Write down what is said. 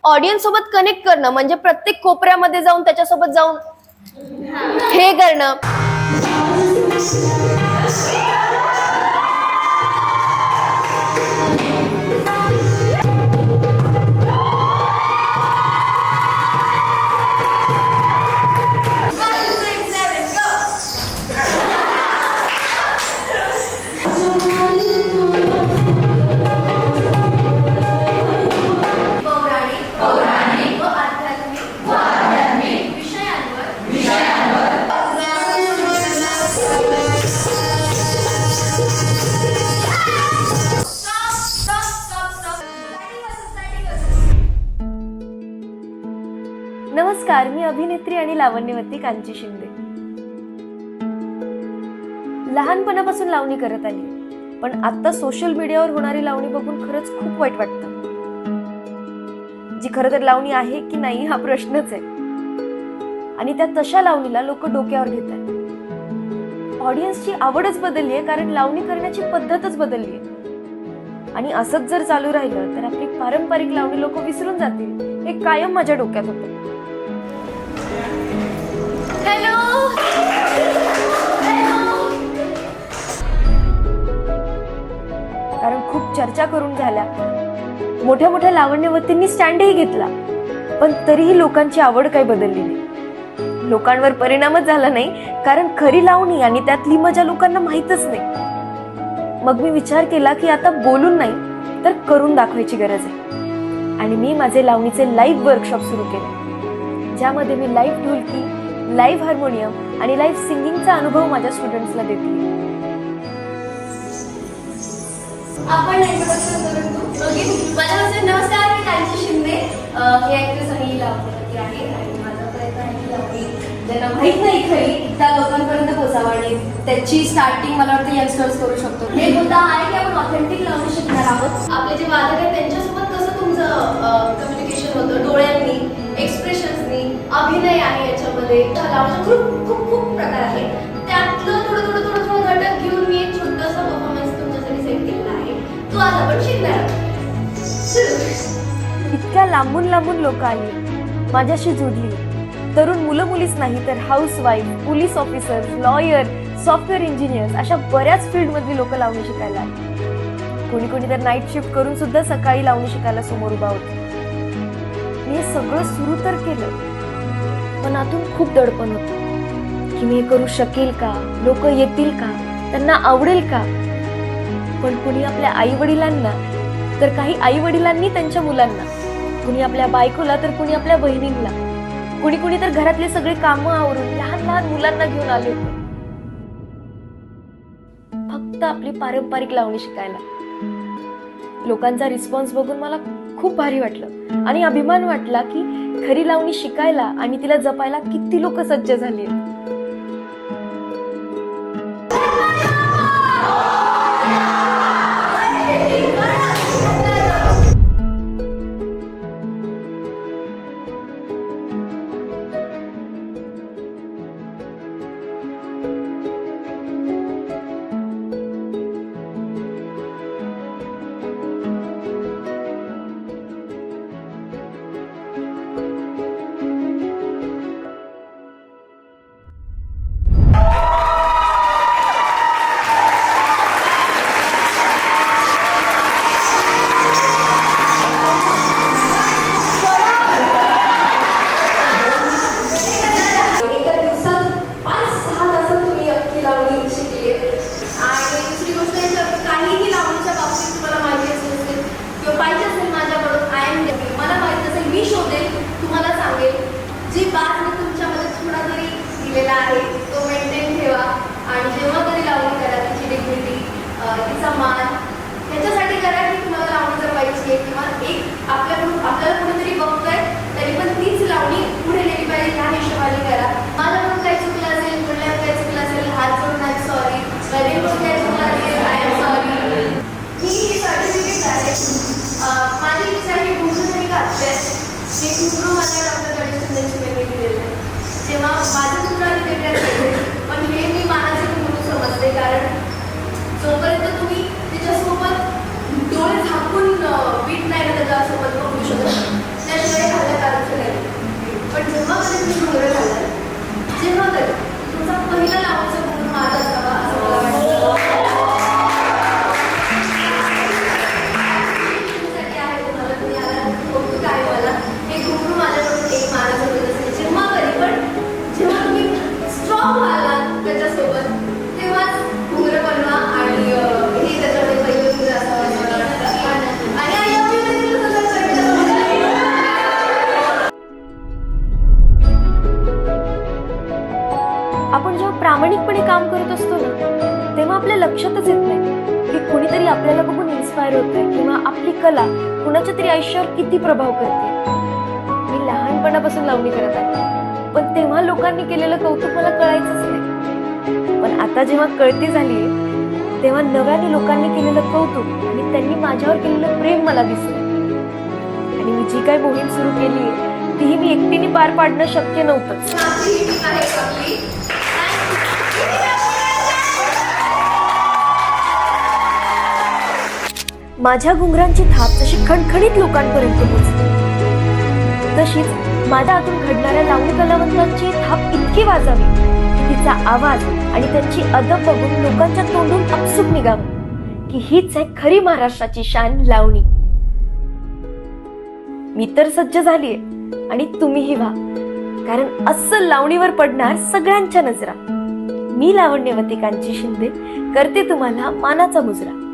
Audience सोबत connect करणं म्हणजे प्रत्येक कोपऱ्यामध्ये जाऊन त्याच्यासोबत जाऊन हे करणं. नमस्कार, मी अभिनेत्री आणि लावण्यवती कांची शिंदे. लहानपणापासून लावणी करत आली, पण आता सोशल मीडियावर होणारी लावणी बघून खरंच खूप वाईट वाटतं. जी खरं तर लावणी आहे की नाही हा प्रश्नच आहे. आणि त्या तशा लावणीला लोक डोक्यावर घेतात. ऑडियन्सची आवडच बदलली आहे, कारण लावणी करण्याची पद्धतच बदलली आहे. आणि असंच जर चालू राहिलं तर आपली पारंपरिक लावणी लोक विसरून जातील, हे कायम माझ्या डोक्यात होतं. कारण खूप चर्चा करून झाल्या, मोठ्या मोठ्या लावण्यवतींनी स्टँडही घेतला, पण तरीही लोकांची आवड काही बदलली नाही. लोकांवर परिणामच झाला नाही, कारण खरी लावणी आणि त्यातली मजा लोकांना माहीतच नाही. मग मी विचार केला की आता बोलून नाही तर करून दाखवायची गरज आहे. आणि मी माझे लावणीचे लाईव्ह वर्कशॉप सुरू केले, ज्यामध्ये मी लाईव्ह ढोलकी, लाईव्ह हार्मोनियम आणि लाईव्ह सिंगिंगचा अनुभव माझ्या स्टुडंट्सला देते. आपण इंट्रोडक्शन करून माझ्या नमस्कार, मी कांची शिंदे, ही ऍक्ट्रेस आणि लावणी आहे. आणि माझा प्रयत्न आहे की लावणी ज्यांना माहीत नाही खरी त्या लोकांपर्यंत पोहोचावं. आणि त्याची स्टार्टिंग मला वाटतं यंगस्टर्स करू शकतो. हे मुद्दा आहे की आपण ऑथेंटिक लावणी शिकणार आहोत. आपले जे वादक आहेत त्यांच्यासोबत कसं तुमचं कम्युनिकेशन होतं, डोळ्यांनी, एक्सप्रेशन्सनी, अभिनय आहे याच्यामध्ये. लावणीचा खूप खूप खूप प्रकार आहे. त्यातलं थोडं थोडं थोडं थोडं घटक घेऊन मी एक छोटासा परफॉर्मन्स तुमच्यासाठी सेट केलेला आहे. तो आज आपण शिकणार. इतक्या लांबून लांबून लोक आली, माझ्याशी जुडली. तरुण मुलं मुलीच नाही तर housewife, police officers, lawyer, software engineers अशा बऱ्याच फील्ड मधली लोक लावणी शिकायला आली. कोणी कोणी तर नाईट शिफ्ट करून सुद्धा सकाळी लावणी शिकायला समोर उभा होते. मी हे सगळं सुरू तर केलं, पण आतून खूप दडपण होतं की मी हे करू शकेल का, लोक येतील का, त्यांना आवडेल का. पण कुणी आपल्या आई वडिलांना तर काही आई वडिलांनी त्यांच्या मुलांना, कुणी आपल्या बायकोला तर कुणी आपल्या बहिणींना, कुणी कुणी तर घरातले सगळे कामं आवरून लहान लहान मुलांना घेऊन आले होते फक्त आपली पारंपरिक लावणी शिकायला. लोकांचा रिस्पॉन्स बघून मला खूप भारी वाटलं आणि अभिमान वाटला की खरी लावणी शिकायला आणि तिला जपायला किती लोक सज्ज झाली आहेत. आहे तो मेंटेन ठेवा. आणि जेव्हा कधी लावणी करा तिची डिग्निटी, तिचा मान ह्याच्यासाठी करा की तुम्हाला लावणी जपायची आहे. किंवा एक आपल्याला कुठेतरी बघतोय तरी पण तीच लावणी पुढे नेली पाहिजे ह्या हिशोबाने करा. माझ्याकडून काय चुकलं असेल, मुलांना काय चुकलं असेल, हात जोडून आय सॉरी, नवीन काय चुकलं असेल आय एम सॉरी. मी हे सर्टिफिकेट आहे. माझी इच्छा ही भूषण घातले हे कुंकू मला डॉक्टर गणेश चंद्रची वेगळी दिलेलं आहे. जेव्हा माझं कुंकू आणि वेगळ्याच होते, पण हे मी मानाचे कुंकू समजते. कारण जोपर्यंत तुम्ही तिच्यासोबत डोळे झाकून बीट नाही ना त्याच्यासोबत बघू शकत, त्याशिवाय आपल्या लक्षातच येत नाही की कोणीतरी आपल्याला बघून इन्स्पायर होतंय किंवा आपली कला कुणाच्या तरी आयुष्यावर किती प्रभाव करते. मी लहानपणापासून लावणी करत आहे, पण तेव्हा लोकांनी केलेलं कौतुक मला कळायचंच नाही. पण आता जेव्हा कळती झालीये तेव्हा नव्याने लोकांनी केलेलं कौतुक आणि त्यांनी माझ्यावर केलेलं प्रेम मला दिसलं. आणि मी जी काही मोहीम सुरू केली आहे तीही मी एकटीने पार पाडणं शक्य नव्हतंच. माझी ही टीम आहे आपली. माझ्या घुंगरांची थाप जशी खणखणीत लोकांपर्यंत पोहोचली, तशीच माझ्या हातून घडणाऱ्या लावणी कलावंतांची थाप इतकी वाजावी की तिचा आवाज आणि त्यांची अदब बघून लोकांच्या तोंडून अपसुक निघावं की हीच आहे खरी महाराष्ट्राची शान लावणी. मी तर सज्ज झालीये आणि तुम्हीही व्हा, कारण अस्सल लावणीवर पडणार सगळ्यांच्या नजरा. मी लावण्यवती कांची शिंदे करते तुम्हाला मानाचा मुजरा.